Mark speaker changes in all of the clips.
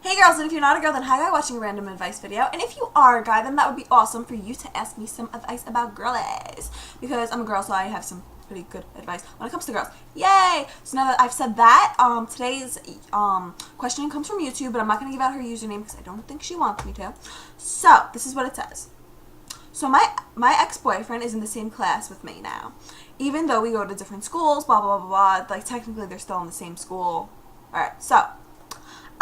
Speaker 1: Hey girls, and if you're not a girl, then hi guy watching a random advice video. And if you are a guy, then that would be awesome for you to ask me some advice about girlies. Because I'm a girl, so I have some pretty good advice when it comes to girls. Yay! So now that I've said that, today's question comes from YouTube, but I'm not going to give out her username because I don't think she wants me to. So, this is what it says. So my ex-boyfriend is in the same class with me now. Even though we go to different schools, blah, blah, blah, blah, like technically they're still in the same school. Alright, so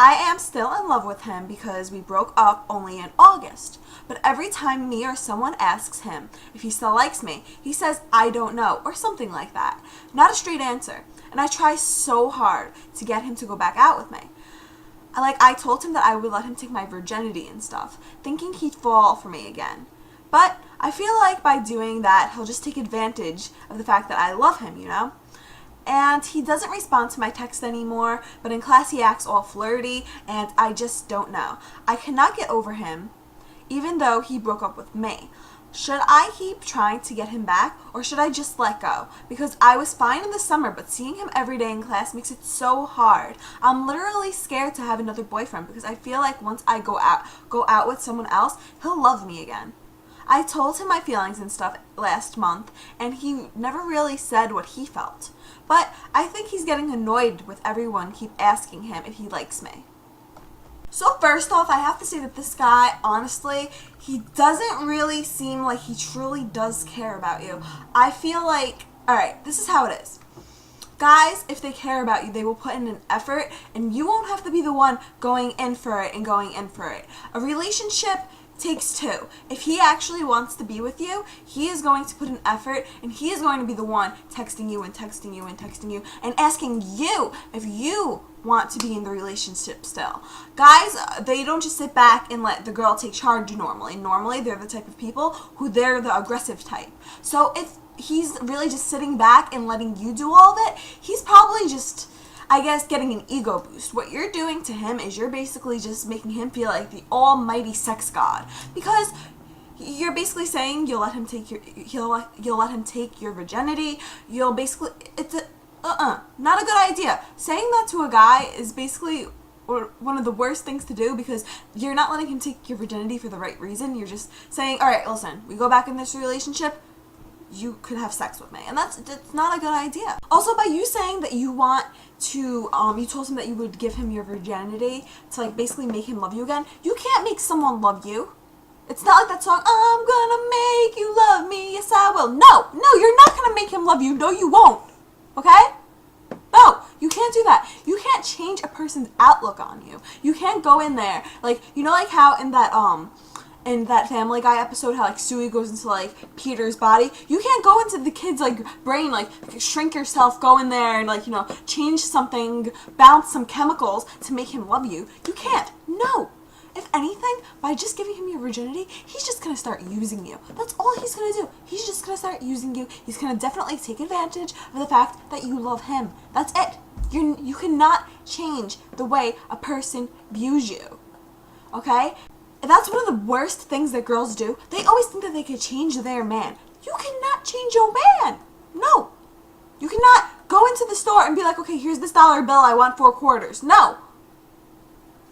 Speaker 1: I am still in love with him because we broke up only in August. But every time me or someone asks him if he still likes me, he says, I don't know, or something like that. Not a straight answer. And I try so hard to get him to go back out with me. I told him that I would let him take my virginity and stuff, thinking he'd fall for me again. But I feel like by doing that, he'll just take advantage of the fact that I love him, you know? And he doesn't respond to my text anymore, but in class he acts all flirty, and I just don't know. I cannot get over him, even though he broke up with me. Should I keep trying to get him back, or should I just let go? Because I was fine in the summer, but seeing him every day in class makes it so hard. I'm literally scared to have another boyfriend because I feel like once I go out with someone else, he'll love me again. I told him my feelings and stuff last month, and he never really said what he felt. But I think he's getting annoyed with everyone keep asking him if he likes me. So first off, I have to say that this guy, honestly, he doesn't really seem like he truly does care about you. I feel like, alright, this is how it is. Guys, if they care about you, they will put in an effort, and you won't have to be the one going in for it and going in for it. A relationship takes two. If he actually wants to be with you, he is going to put an effort, and he is going to be the one texting you and texting you and texting you and asking you if you want to be in the relationship still. Guys, they don't just sit back and let the girl take charge normally. Normally, they're the type of people who they're the aggressive type. So if he's really just sitting back and letting you do all of it, he's probably just, I guess, getting an ego boost. What you're doing to him is you're basically just making him feel like the almighty sex god, because you're basically saying you'll let him take you'll let him take your virginity. You'll basically, it's a not a good idea. Saying that to a guy is basically one of the worst things to do, because you're not letting him take your virginity for the right reason. You're just saying, all right, listen, we go back in this relationship, you could have sex with me, and that's not a good idea. Also, by you saying that you want to, you told him that you would give him your virginity to like basically make him love you again. You can't make someone love you. It's not like that song, I'm gonna make you love me, yes I will. No, you're not gonna make him love you. No, you won't. Okay? No, you can't do that. You can't change a person's outlook on you. You can't go in there, like, you know, like how in that Family Guy episode, how like Suey goes into like Peter's body. You can't go into the kid's like brain, like shrink yourself, go in there and like, you know, change something, bounce some chemicals to make him love you. You can't. No. If anything, by just giving him your virginity, he's just gonna start using you. That's all he's gonna do. He's just gonna start using you. He's gonna definitely take advantage of the fact that you love him. That's it. You cannot change the way a person views you. Okay? And that's one of the worst things that girls do. They always think that they can change their man. You cannot change your man. No. You cannot go into the store and be like, okay, here's this dollar bill, I want 4 quarters. No.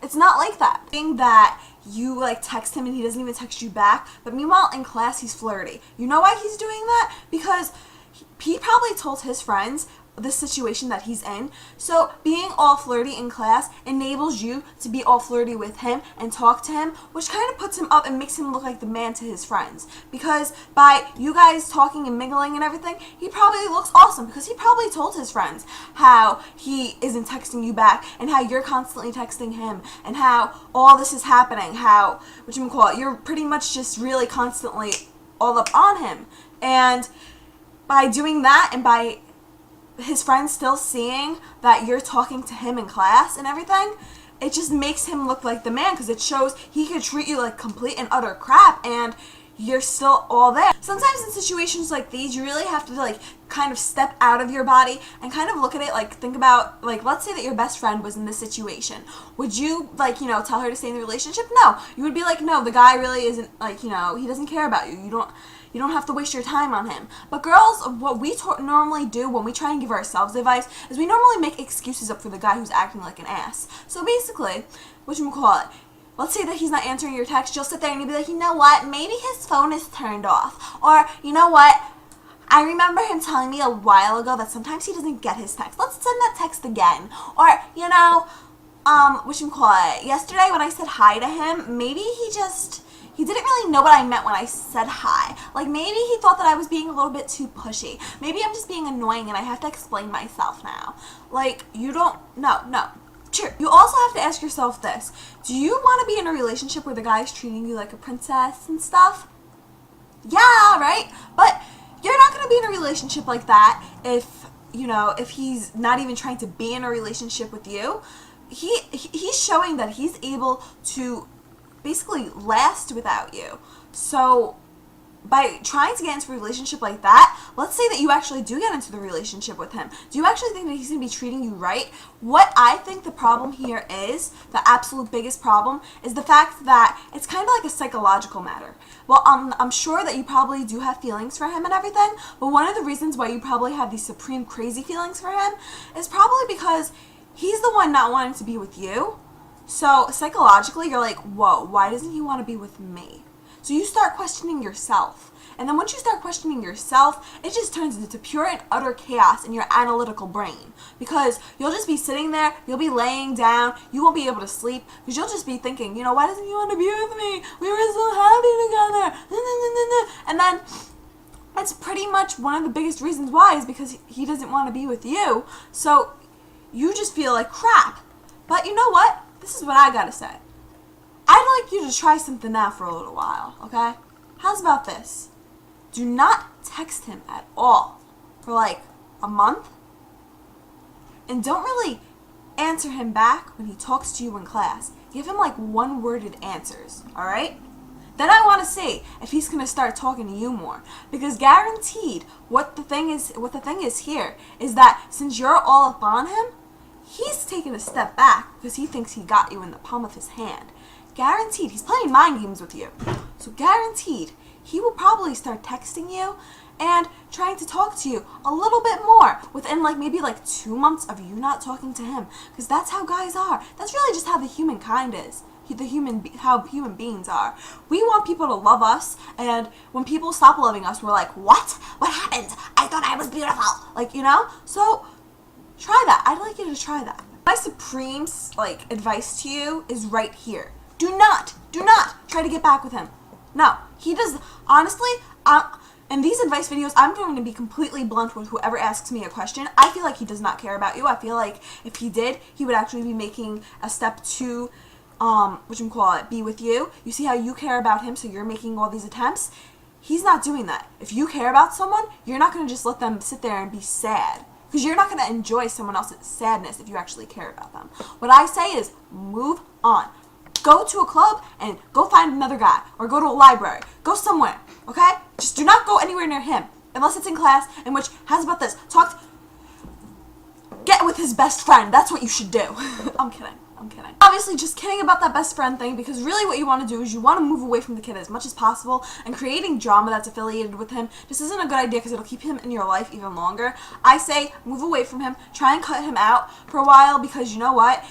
Speaker 1: It's not like that. Thing that you like text him and he doesn't even text you back, but meanwhile in class he's flirty. You know why he's doing that? Because he probably told his friends the situation that he's in. So being all flirty in class enables you to be all flirty with him and talk to him, which kind of puts him up and makes him look like the man to his friends. Because by you guys talking and mingling and everything, he probably looks awesome, because he probably told his friends how he isn't texting you back and how you're constantly texting him and how all this is happening, how, you're pretty much just really constantly all up on him. And by doing that, and by his friends still seeing that you're talking to him in class and everything, it just makes him look like the man, because it shows he could treat you like complete and utter crap and you're still all there. Sometimes in situations like these, you really have to like kind of step out of your body and kind of look at it, like think about, like, let's say that your best friend was in this situation. Would you, like, you know, tell her to stay in the relationship? No. You would be like, no, the guy really isn't, like, you know, he doesn't care about you. You don't have to waste your time on him. But girls, what we normally do when we try and give ourselves advice is we normally make excuses up for the guy who's acting like an ass. So basically, whatchamacallit, let's say that he's not answering your text, you'll sit there and you'll be like, you know what, maybe his phone is turned off. Or, you know what, I remember him telling me a while ago that sometimes he doesn't get his text. Let's send that text again. Or, you know, whatchamacallit, yesterday when I said hi to him, maybe he didn't really know what I meant when I said hi. Like, maybe he thought that I was being a little bit too pushy. Maybe I'm just being annoying and I have to explain myself now. Like, no. Sure. You also have to ask yourself this. Do you want to be in a relationship where the guy's treating you like a princess and stuff? Yeah, right? But you're not going to be in a relationship like that if he's not even trying to be in a relationship with you. He's showing that he's able to basically last without you. So by trying to get into a relationship like that, let's say that you actually do get into the relationship with him. Do you actually think that he's going to be treating you right? What I think the problem here is, the absolute biggest problem, is the fact that it's kind of like a psychological matter. Well, I'm sure that you probably do have feelings for him and everything, but one of the reasons why you probably have these supreme crazy feelings for him is probably because he's the one not wanting to be with you. So psychologically, you're like, whoa, why doesn't he want to be with me? So you start questioning yourself. And then once you start questioning yourself, it just turns into pure and utter chaos in your analytical brain. Because you'll just be sitting there, you'll be laying down, you won't be able to sleep, because you'll just be thinking, you know, why doesn't he want to be with me? We were so happy together. And then that's pretty much one of the biggest reasons why is because he doesn't want to be with you. So you just feel like crap. But you know what? This is what I gotta say. I'd like you to try something out for a little while, okay? How's about this? Do not text him at all for like a month. And don't really answer him back when he talks to you in class. Give him like one-worded answers, alright? Then I want to see if he's going to start talking to you more. Because guaranteed, what the thing is here is that since you're all up on him, he's taking a step back because he thinks he got you in the palm of his hand. Guaranteed, he's playing mind games with you. So guaranteed, he will probably start texting you and trying to talk to you a little bit more within maybe 2 months of you not talking to him. Because that's how guys are. That's really just how the humankind is. How human beings are. We want people to love us, and when people stop loving us, we're like, what? What happened? I thought I was beautiful. So try that. I'd like you to try that. My supreme advice to you is right here. Do not try to get back with him. No, he does. Honestly, in these advice videos, I'm going to be completely blunt with whoever asks me a question. I feel like he does not care about you. I feel like if he did, he would actually be making a step to, be with you. You see how you care about him, so you're making all these attempts? He's not doing that. If you care about someone, you're not going to just let them sit there and be sad. Because you're not going to enjoy someone else's sadness if you actually care about them. What I say is, move on. Go to a club and go find another guy. Or go to a library. Go somewhere. Okay? Just do not go anywhere near him. Unless it's in class, in which, how's about this? Get with his best friend. That's what you should do. I'm kidding. Obviously, just kidding about that best friend thing, because really what you want to do is you want to move away from the kid as much as possible, and creating drama that's affiliated with him just isn't a good idea because it'll keep him in your life even longer. I say move away from him, try and cut him out for a while, because you know what?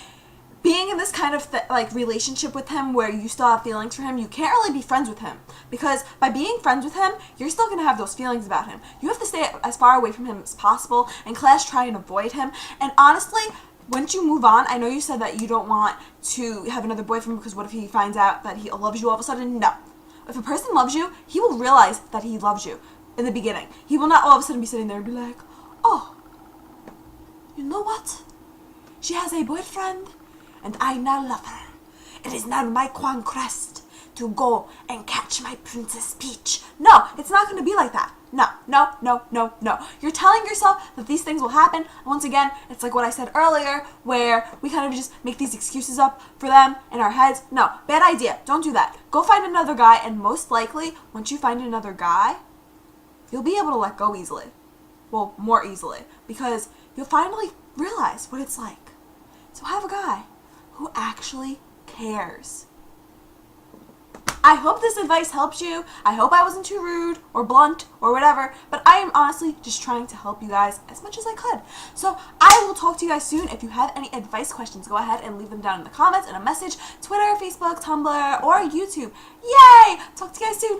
Speaker 1: Being in this kind of relationship with him where you still have feelings for him, you can't really be friends with him, because by being friends with him, you're still going to have those feelings about him. You have to stay as far away from him as possible. In class, try and avoid him. And honestly, once you move on, I know you said that you don't want to have another boyfriend because what if he finds out that he loves you all of a sudden? No. If a person loves you, he will realize that he loves you in the beginning. He will not all of a sudden be sitting there and be like, oh, you know what? She has a boyfriend and I now love her. It is now my conquest to go and catch my Princess Peach. No, it's not going to be like that. No. You're telling yourself that these things will happen. Once again, it's like what I said earlier, where we kind of just make these excuses up for them in our heads. No, bad idea. Don't do that. Go find another guy, and most likely, once you find another guy, you'll be able to let go easily. Well, more easily. Because you'll finally realize what it's like. So have a guy who actually cares. I hope this advice helped you. I hope I wasn't too rude or blunt or whatever, but I am honestly just trying to help you guys as much as I could. So I will talk to you guys soon. If you have any advice questions, go ahead and leave them down in the comments, in a message, Twitter, Facebook, Tumblr, or YouTube. Yay! Talk to you guys soon.